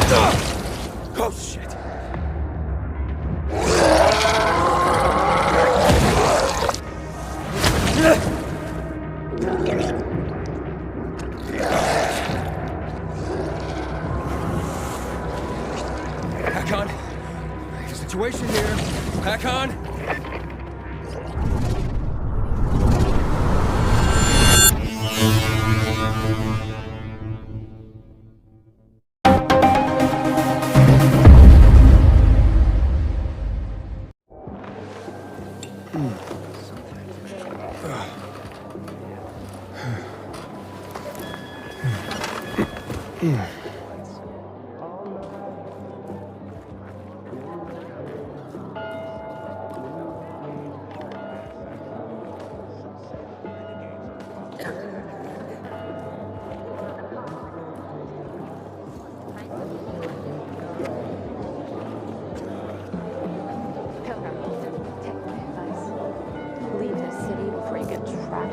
Oh, shit. Back on. There's a situation here. Back on.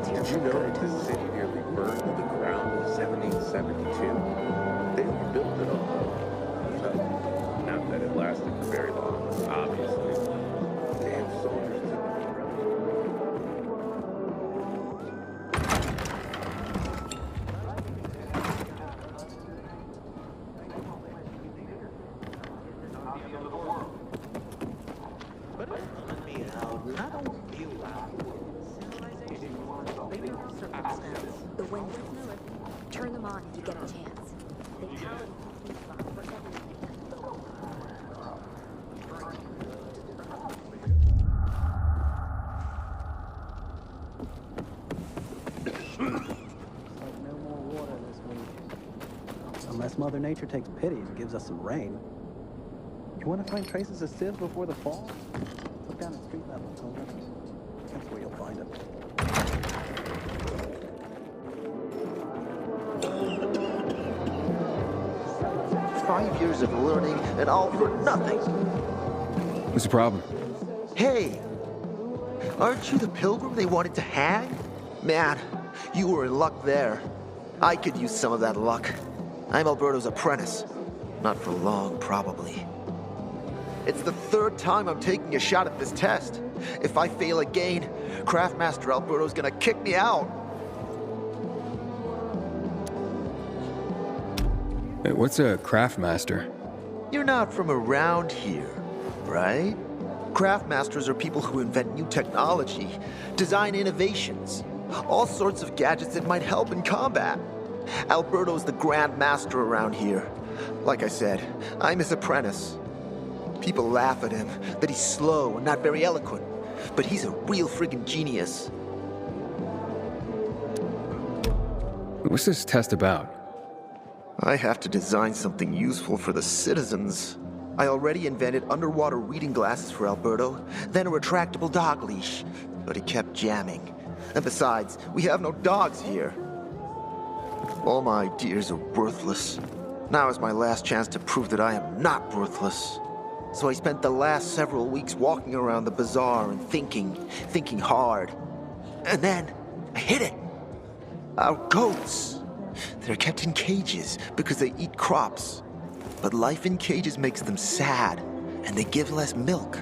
Did you know that this city nearly burned to the ground in 1772? They rebuilt it all. Well, not that it lasted for very long, obviously. Damn soldiers took the The windows. Turn them on if you get a chance. They power the heat pump for everything. No more water this week. Unless Mother Nature takes pity and gives us some rain. You want to find traces of sieves before the fall? Look down at street level. That's where you'll find them. 5 years of learning and all for nothing. What's the problem? Hey, aren't you the pilgrim they wanted to hang? Man, you were in luck there. I could use some of that luck. I'm Alberto's apprentice. Not for long, probably. It's the third time I'm taking a shot at this test. If I fail again, Craftmaster Alberto's gonna kick me out. Hey, what's a craftmaster? You're not from around here, right? Craftmasters are people who invent new technology, design innovations, all sorts of gadgets that might help in combat. Alberto's the Grand Master around here. Like I said, I'm his apprentice. People laugh at him, that he's slow and not very eloquent, but he's a real friggin' genius. What's this test about? I have to design something useful for the citizens. I already invented underwater reading glasses for Alberto, then a retractable dog leash, but he kept jamming. And besides, we have no dogs here. All my ideas are worthless. Now is my last chance to prove that I am not worthless. So I spent the last several weeks walking around the bazaar and thinking hard. And then, I hit it. Our goats. They're kept in cages because they eat crops. But life in cages makes them sad, and they give less milk.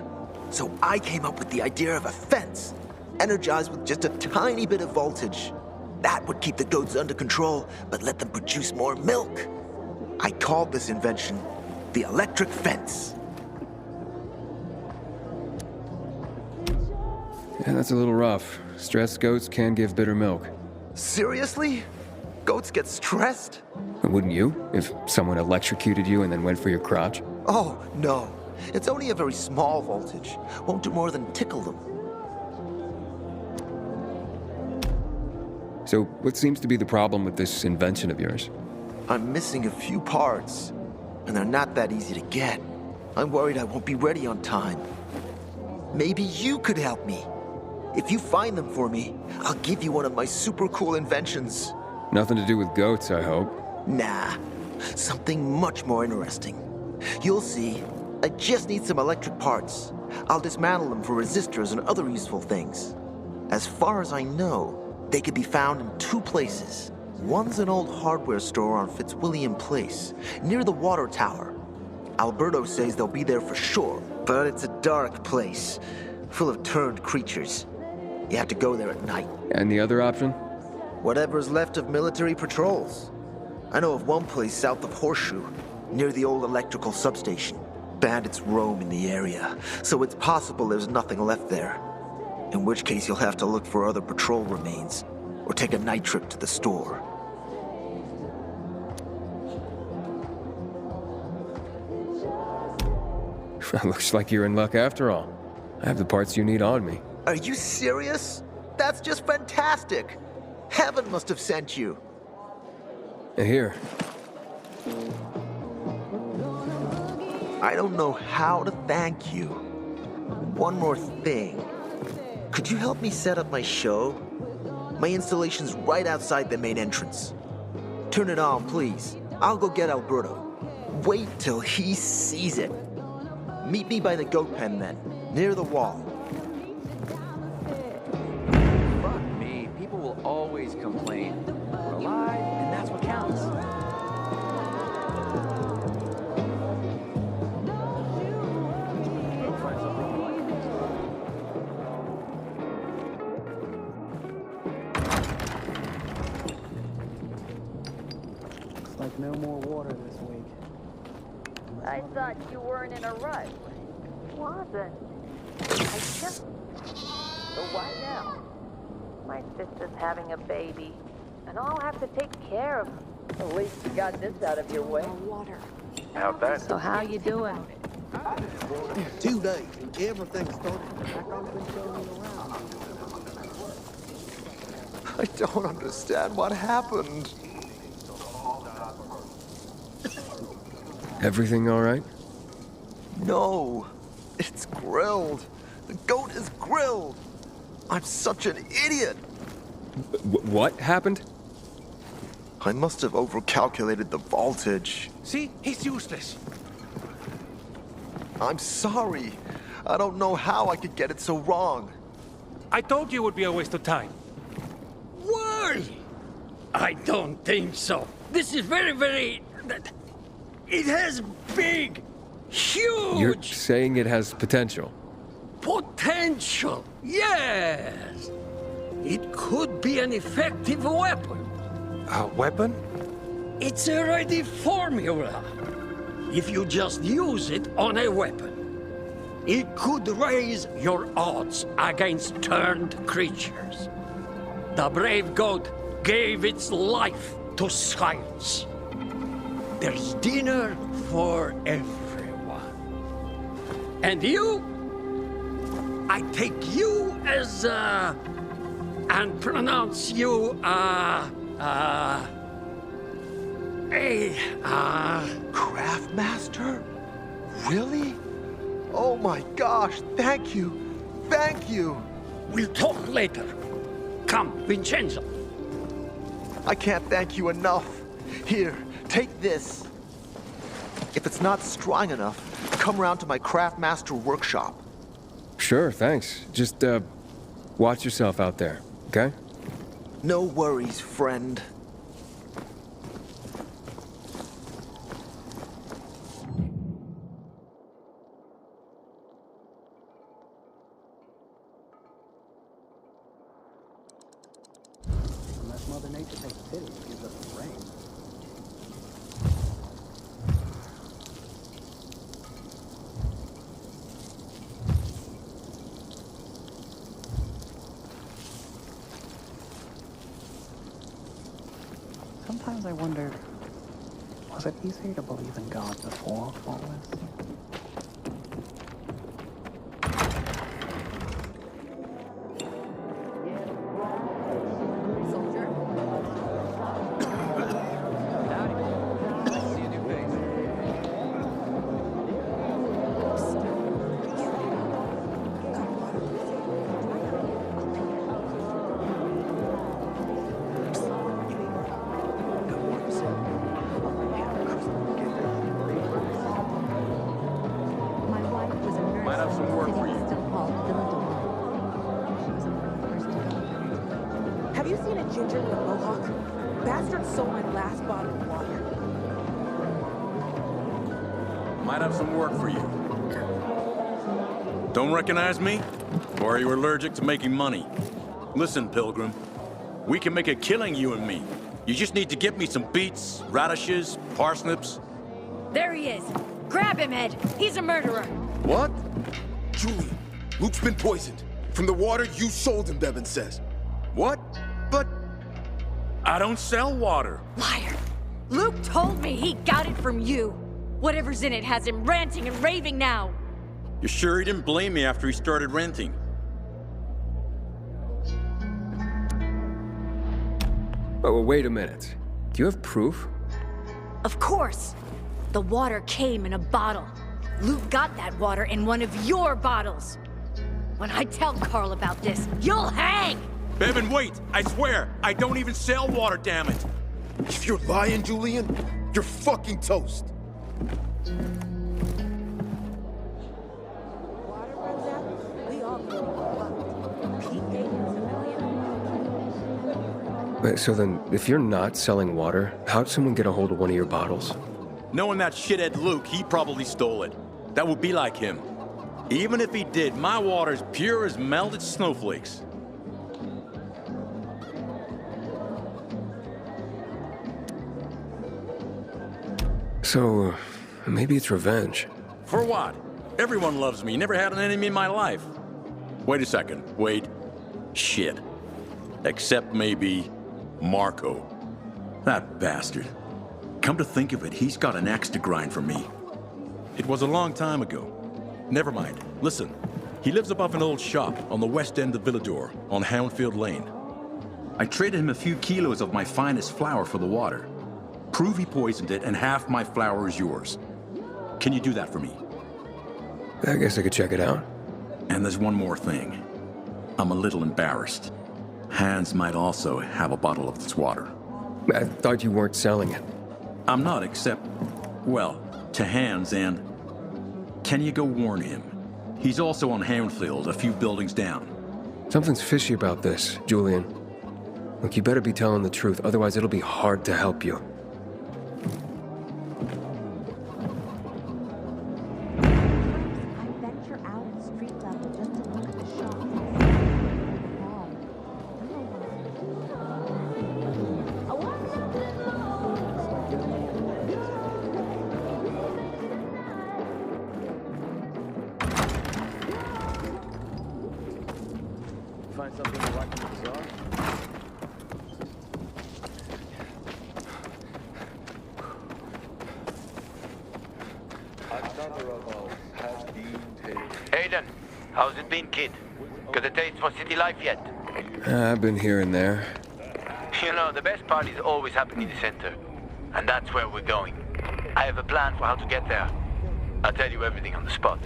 So I came up with the idea of a fence, energized with just a tiny bit of voltage. That would keep the goats under control, but let them produce more milk. I called this invention the electric fence. Yeah, that's a little rough. Stressed goats can give bitter milk. Seriously? Goats get stressed? Wouldn't you, if someone electrocuted you and then went for your crotch? Oh, no. It's only a very small voltage. Won't do more than tickle them. So, what seems to be the problem with this invention of yours? I'm missing a few parts, and they're not that easy to get. I'm worried I won't be ready on time. Maybe you could help me. If you find them for me, I'll give you one of my super cool inventions. Nothing to do with goats, I hope. Nah, something much more interesting. You'll see. I just need some electric parts. I'll dismantle them for resistors and other useful things. As far as I know, they could be found in two places. One's an old hardware store on Fitzwilliam Place, near the water tower. Alberto says they'll be there for sure, but it's a dark place, full of turned creatures. You have to go there at night. And the other option? Whatever's left of military patrols. I know of one place south of Horseshoe, near the old electrical substation. Bandits roam in the area, so it's possible there's nothing left there. In which case you'll have to look for other patrol remains, or take a night trip to the store. Looks like you're in luck after all. I have the parts you need on me. Are you serious? That's just fantastic! Heaven must have sent you. Here. I don't know how to thank you. One more thing. Could you help me set up my show? My installation's right outside the main entrance. Turn it on, please. I'll go get Alberto. Wait till he sees it. Meet me by the goat pen then, near the wall. Fuck me, people will always complain. We're alive, and that's what counts. Looks like no more water this week. I thought you weren't in a rush. Wasn't. I just... So why now? My sister's having a baby, and I'll have to take care of her. At least you got this out of your way. Water. How'd that? So how you doing? 2 days, and everything started back I've been showing you around. I don't understand what happened. Everything all right? No, it's grilled. The goat is grilled. I'm such an idiot. What happened? I must have overcalculated the voltage. See? He's useless. I'm sorry. I don't know how I could get it so wrong. I told you it would be a waste of time. Why? I don't think so. This is very... It has big, huge... You're saying it has potential. Potential, yes. It could be an effective weapon. A weapon? It's a ready formula. If you just use it on a weapon, it could raise your odds against turned creatures. The brave goat gave its life to science. There's dinner for everyone. And you? I take you as, and pronounce you, Craftmaster? Really? Oh my gosh, thank you. Thank you. We'll talk later. Come, Vincenzo. I can't thank you enough. Here, take this. If it's not strong enough, come round to my Craftmaster workshop. Sure, thanks. Just, watch yourself out there, okay? No worries, friend. Unless Mother Nature takes pity and gives us some rain. Sometimes I wonder, was it easier to believe in God before all this? See a new face. My wife was a nurse. Might have some work for you. Still called Philadelphia. She was among the first to go. Have you seen a ginger with a mohawk? Bastard stole my last bottle of water. Might have some work for you. Don't recognize me? Or are you allergic to making money? Listen, Pilgrim. We can make a killing, you and me. You just need to get me some beets, radishes, parsnips. There he is. Grab him, Ed. He's a murderer. What? Julian, Luke's been poisoned. From the water you sold him, Devin says. What? But I don't sell water. Liar. Luke told me he got it from you. Whatever's in it has him ranting and raving now. You sure he didn't blame me after he started renting? Oh, wait a minute. Do you have proof? Of course. The water came in a bottle. Luke got that water in one of your bottles. When I tell Carl about this, you'll hang! Bevan, wait! I swear, I don't even sell water, damn it! If you're lying, Julian, you're fucking toast. Water runs out, we all go fucked. Pete gave us $1 million. Wait, so then, if you're not selling water, how'd someone get a hold of one of your bottles? Knowing that shithead Luke, he probably stole it. That would be like him. Even if he did, my water's pure as melted snowflakes. So, maybe it's revenge. For what? Everyone loves me. Never had an enemy in my life. Wait a second. Wait. Shit. Except maybe Marco. That bastard. Come to think of it, he's got an axe to grind for me. It was a long time ago. Never mind. Listen. He lives above an old shop on the west end of Villador, on Houndfield Lane. I traded him a few kilos of my finest flour for the water. Prove he poisoned it, and half my flour is yours. Can you do that for me? I guess I could check it out. And there's one more thing. I'm a little embarrassed. Hans might also have a bottle of this water. I thought you weren't selling it. I'm not, except, well, to Hans, and can you go warn him? He's also on Houndfield, a few buildings down. Something's fishy about this, Julian. Look, you better be telling the truth, otherwise it'll be hard to help you. I venture out at street level just to look at the shop. Find something you like in the bazaar? Aiden, how's it been, kid? Got a taste for city life yet? I've been here and there. You know, the best parties always happen in the center. And that's where we're going. I have a plan for how to get there. I'll tell you everything on the spot.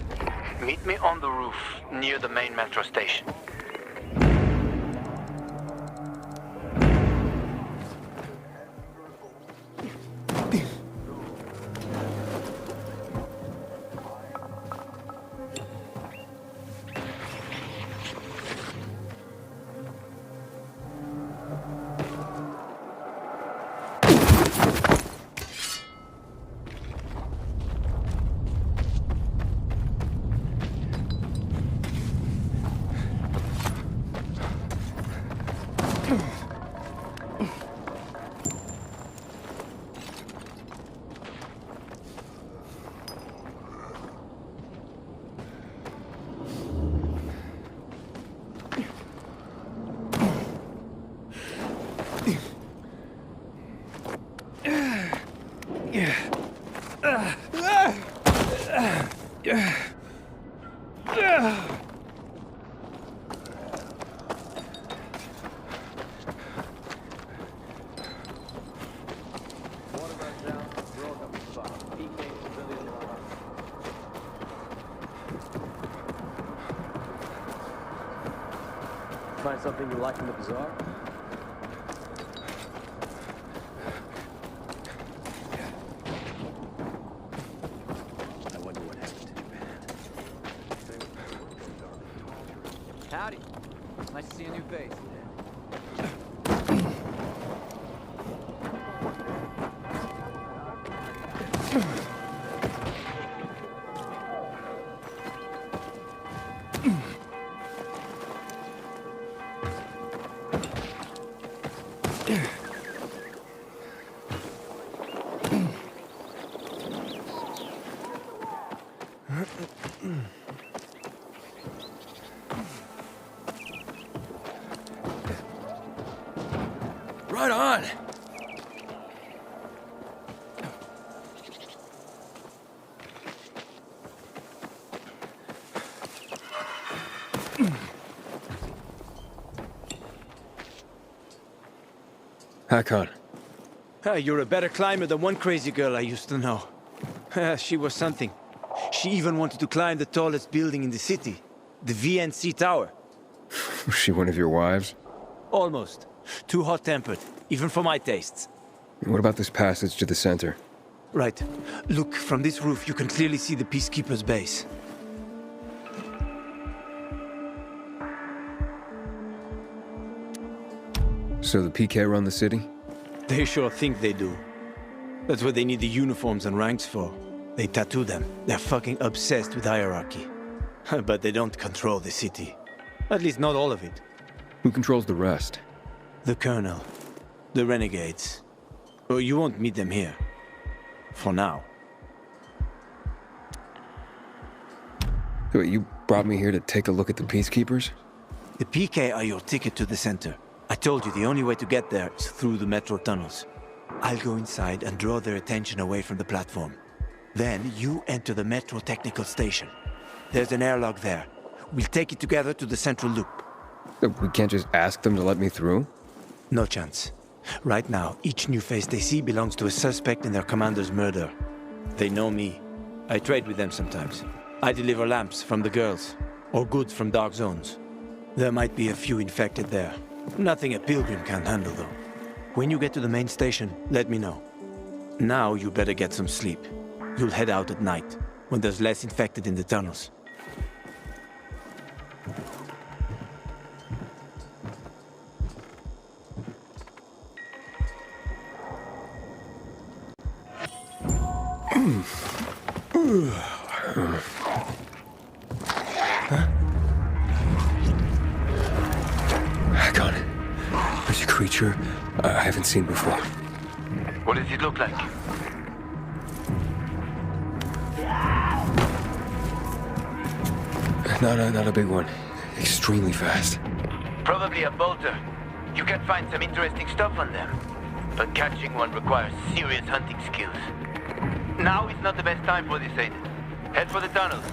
Meet me on the roof, near the main metro station. Find something you like in the bazaar? I wonder what happened to Japan. Howdy. Nice to see a new face. Right on. Hakon. You're a better climber than one crazy girl I used to know. She was something. She even wanted to climb the tallest building in the city, the VNC Tower. Was she one of your wives? Almost. Too hot-tempered, even for my tastes. What about this passage to the center? Right. Look, from this roof you can clearly see the Peacekeepers' base. So the PK run the city? They sure think they do. That's what they need the uniforms and ranks for. They tattoo them. They're fucking obsessed with hierarchy. But they don't control the city. At least not all of it. Who controls the rest? The Colonel. The Renegades. Oh, you won't meet them here. For now. Wait, you brought me here to take a look at the Peacekeepers? The PK are your ticket to the center. I told you the only way to get there is through the metro tunnels. I'll go inside and draw their attention away from the platform. Then you enter the metro technical station. There's an airlock there. We'll take it together to the central loop. We can't just ask them to let me through? No chance. Right now, each new face they see belongs to a suspect in their commander's murder. They know me. I trade with them sometimes. I deliver lamps from the girls, or goods from dark zones. There might be a few infected there. Nothing a pilgrim can't handle, though. When you get to the main station, let me know. Now you better get some sleep. You'll head out at night, when there's less infected in the tunnels. Hakon, there's a creature I haven't seen before. What does it look like? Not a big one. Extremely fast. Probably a bolter. You can find some interesting stuff on them. But catching one requires serious hunting skills. Now is not the best time for this, ain't it? Head for the tunnels.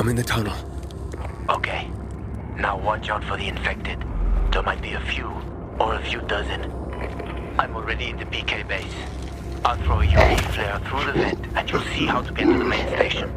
I'm in the tunnel. Okay. Now watch out for the infected. There might be a few, or a few dozen. I'm already in the PK base. I'll throw a UV flare through the vent, and you'll see how to get to the main station.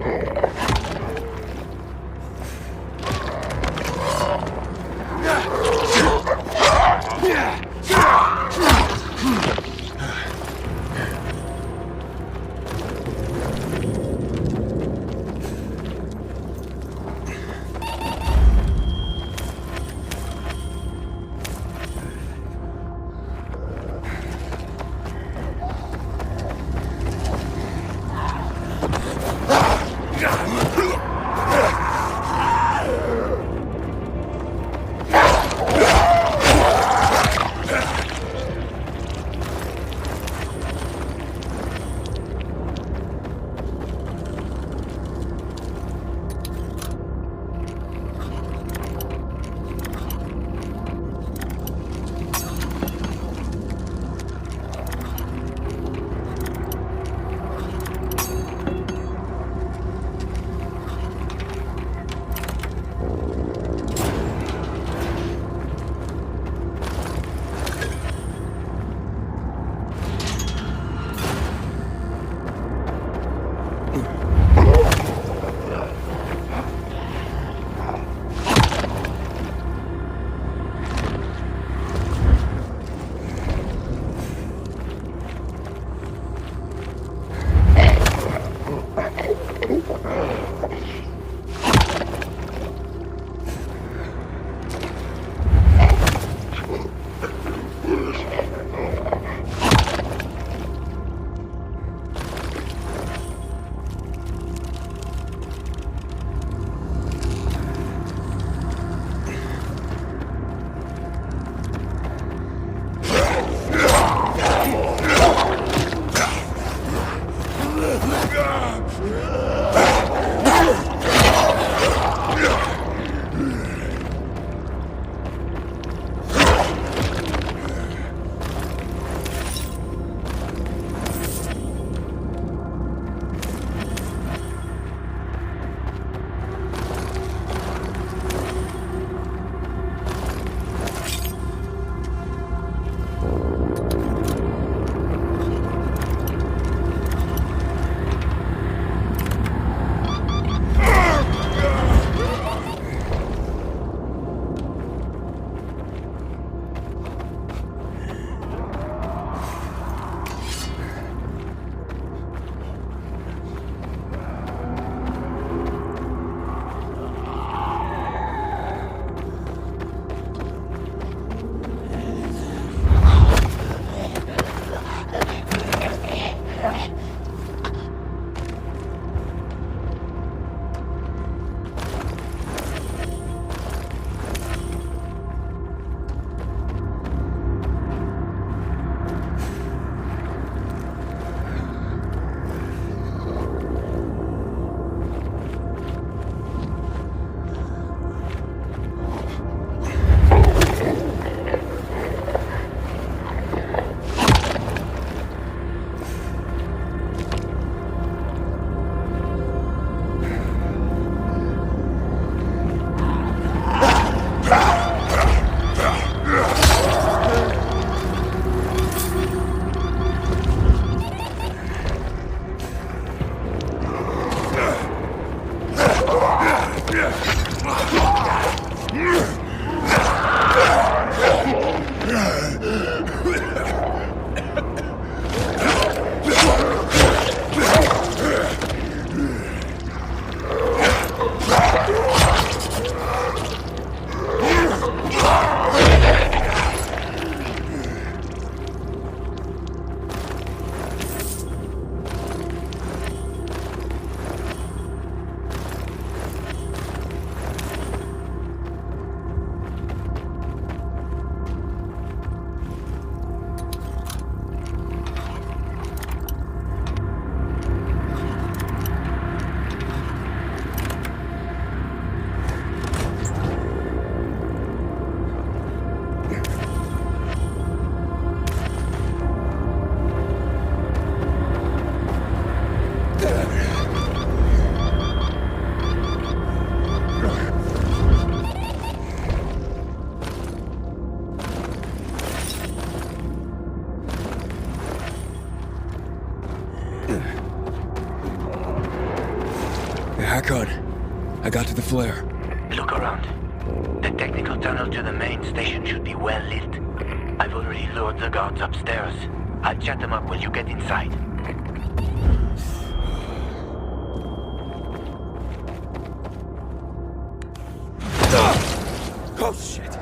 I got to the flare. Look around. The technical tunnel to the main station should be well lit. I've already lured the guards upstairs. I'll chat them up while you get inside. Oh, shit!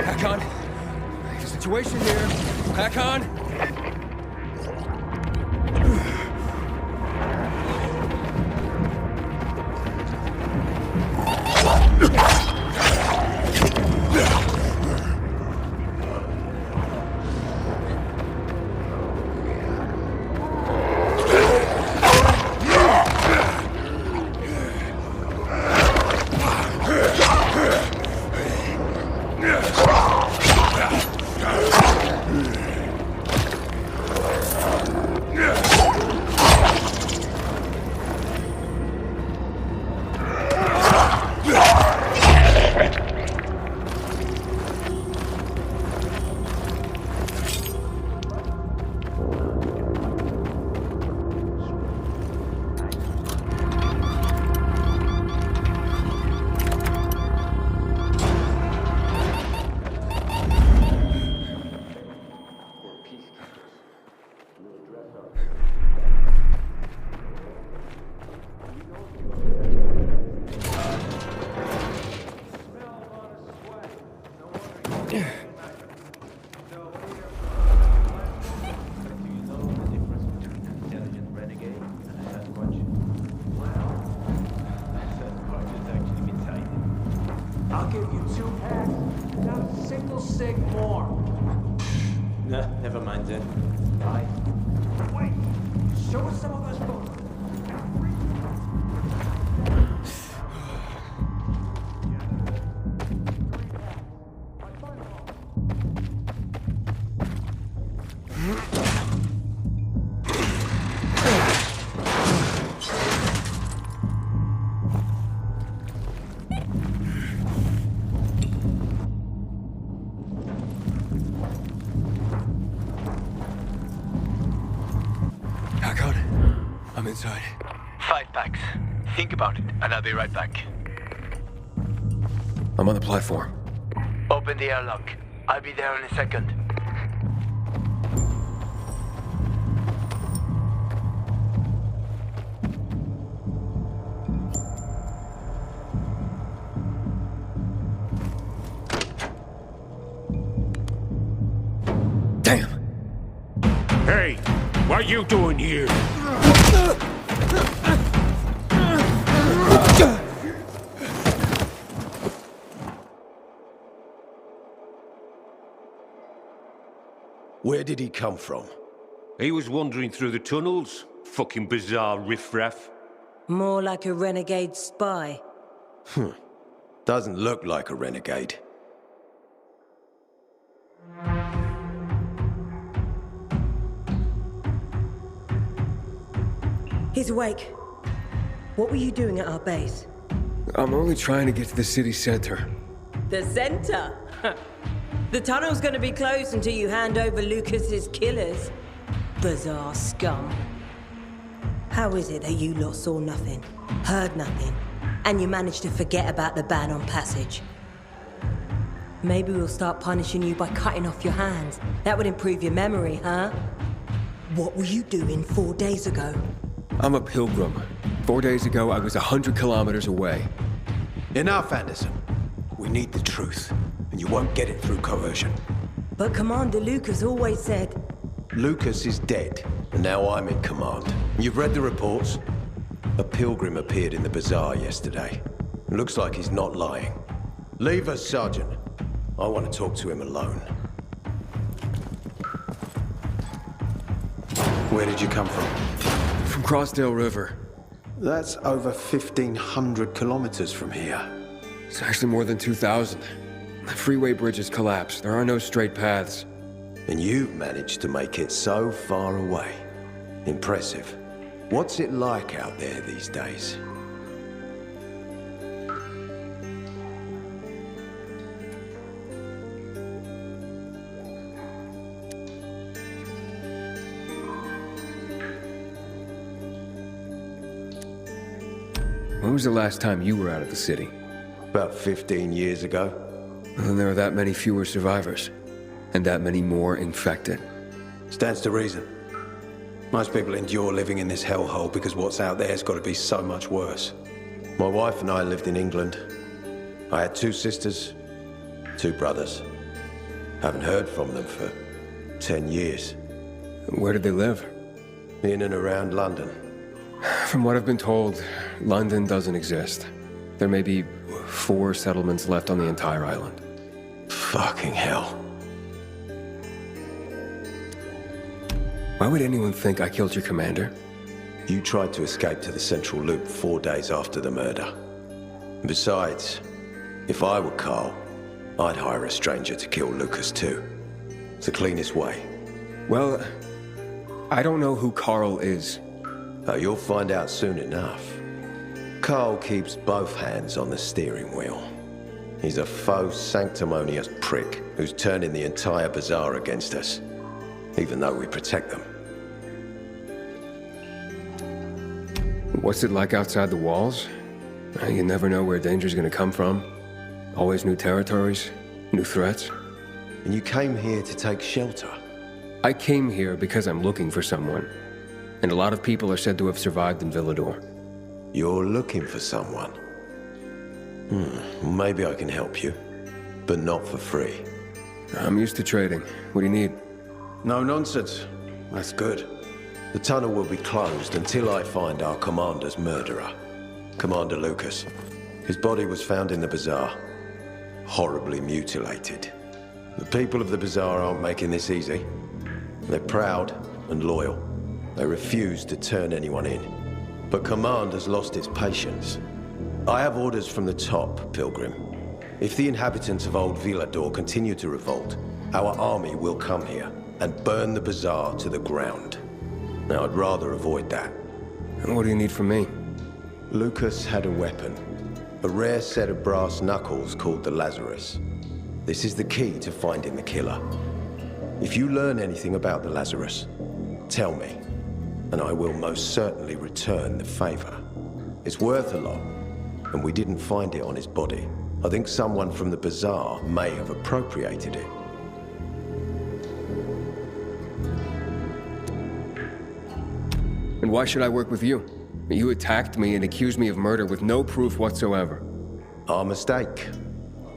Hakon, the situation here. Hakon! I'll give you 2 packs, not a single cig more. Nah, never mind then. Right. Wait, show us some of those photos. I'm inside. 5 packs. Think about it, and I'll be right back. I'm on the platform. Open the airlock. I'll be there in a second. Damn! Hey, what are you doing here? Where did he come from? He was wandering through the tunnels. Fucking bizarre riffraff. More like a renegade spy. Doesn't look like a renegade. He's awake. What were you doing at our base? I'm only trying to get to the city center. The center? The tunnel's gonna be closed until you hand over Lucas's killers. Bizarre scum. How is it that you lot saw nothing, heard nothing, and you managed to forget about the ban on passage? Maybe we'll start punishing you by cutting off your hands. That would improve your memory, huh? What were you doing 4 days ago? I'm a pilgrim. 4 days ago, I was 100 kilometers away. Enough, Anderson. We need the truth, and you won't get it through coercion. But Commander Lucas always said... Lucas is dead, and now I'm in command. You've read the reports? A pilgrim appeared in the bazaar yesterday. Looks like he's not lying. Leave us, Sergeant. I want to talk to him alone. Where did you come from? From Crossdale River. That's over 1,500 kilometers from here. It's actually more than 2,000. The freeway bridges collapsed. There are no straight paths. And you've managed to make it so far away. Impressive. What's it like out there these days? was the last time you were out of the city? About 15 years ago. And there are that many fewer survivors. And that many more infected. Stands to reason. Most people endure living in this hellhole because what's out there has got to be so much worse. My wife and I lived in England. I had 2 sisters, 2 brothers. Haven't heard from them for 10 years. Where did they live? In and around London. From what I've been told, London doesn't exist. There may be 4 settlements left on the entire island. Fucking hell. Why would anyone think I killed your commander? You tried to escape to the Central Loop 4 days after the murder. Besides, if I were Carl, I'd hire a stranger to kill Lucas too. It's the cleanest way. Well, I don't know who Carl is. Oh, you'll find out soon enough. Carl keeps both hands on the steering wheel. He's a faux sanctimonious prick who's turning the entire bazaar against us, even though we protect them. What's it like outside the walls? You never know where danger's gonna come from. Always new territories, new threats. And you came here to take shelter? I came here because I'm looking for someone. And a lot of people are said to have survived in Villador. You're looking for someone? Maybe I can help you, but not for free. I'm used to trading. What do you need? No nonsense. That's good. The tunnel will be closed until I find our commander's murderer, Commander Lucas. His body was found in the bazaar, horribly mutilated. The people of the bazaar aren't making this easy. They're proud and loyal. They refuse to turn anyone in. But command has lost its patience. I have orders from the top, Pilgrim. If the inhabitants of Old Villador continue to revolt, our army will come here and burn the bazaar to the ground. Now, I'd rather avoid that. And what do you need from me? Lucas had a weapon. A rare set of brass knuckles called the Lazarus. This is the key to finding the killer. If you learn anything about the Lazarus, tell me, and I will most certainly return the favor. It's worth a lot, and we didn't find it on his body. I think someone from the bazaar may have appropriated it. And why should I work with you? You attacked me and accused me of murder with no proof whatsoever. Our mistake.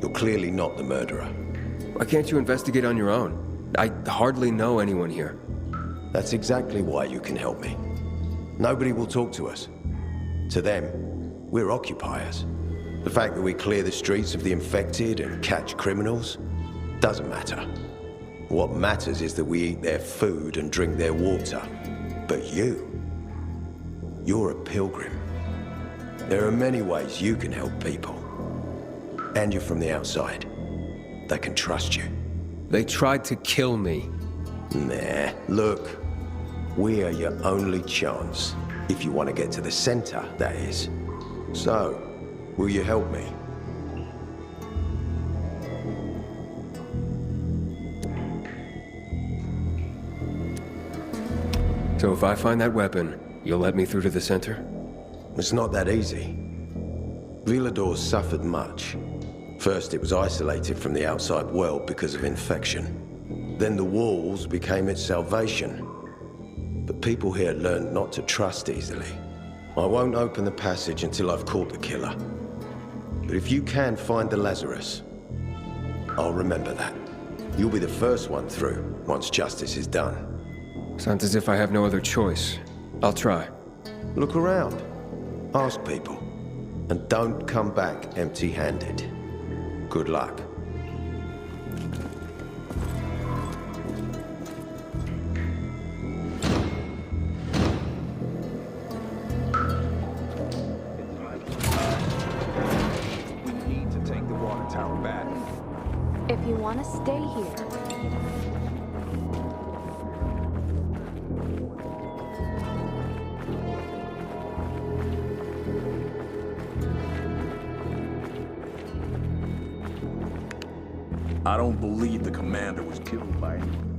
You're clearly not the murderer. Why can't you investigate on your own? I hardly know anyone here. That's exactly why you can help me. Nobody will talk to us. To them, we're occupiers. The fact that we clear the streets of the infected and catch criminals doesn't matter. What matters is that we eat their food and drink their water. But you're a pilgrim. There are many ways you can help people. And you're from the outside. They can trust you. They tried to kill me. Nah, look. We are your only chance. If you want to get to the center, that is. So, will you help me? So if I find that weapon, you'll let me through to the center? It's not that easy. Villador suffered much. First, it was isolated from the outside world because of infection. Then the walls became its salvation. But people here learned not to trust easily. I won't open the passage until I've caught the killer. But if you can find the Lazarus, I'll remember that. You'll be the first one through, once justice is done. Sounds as if I have no other choice. I'll try. Look around. Ask people. And don't come back empty-handed. Good luck. We need to take the water tower back. If you want to stay here, I don't believe the commander was killed by anyone.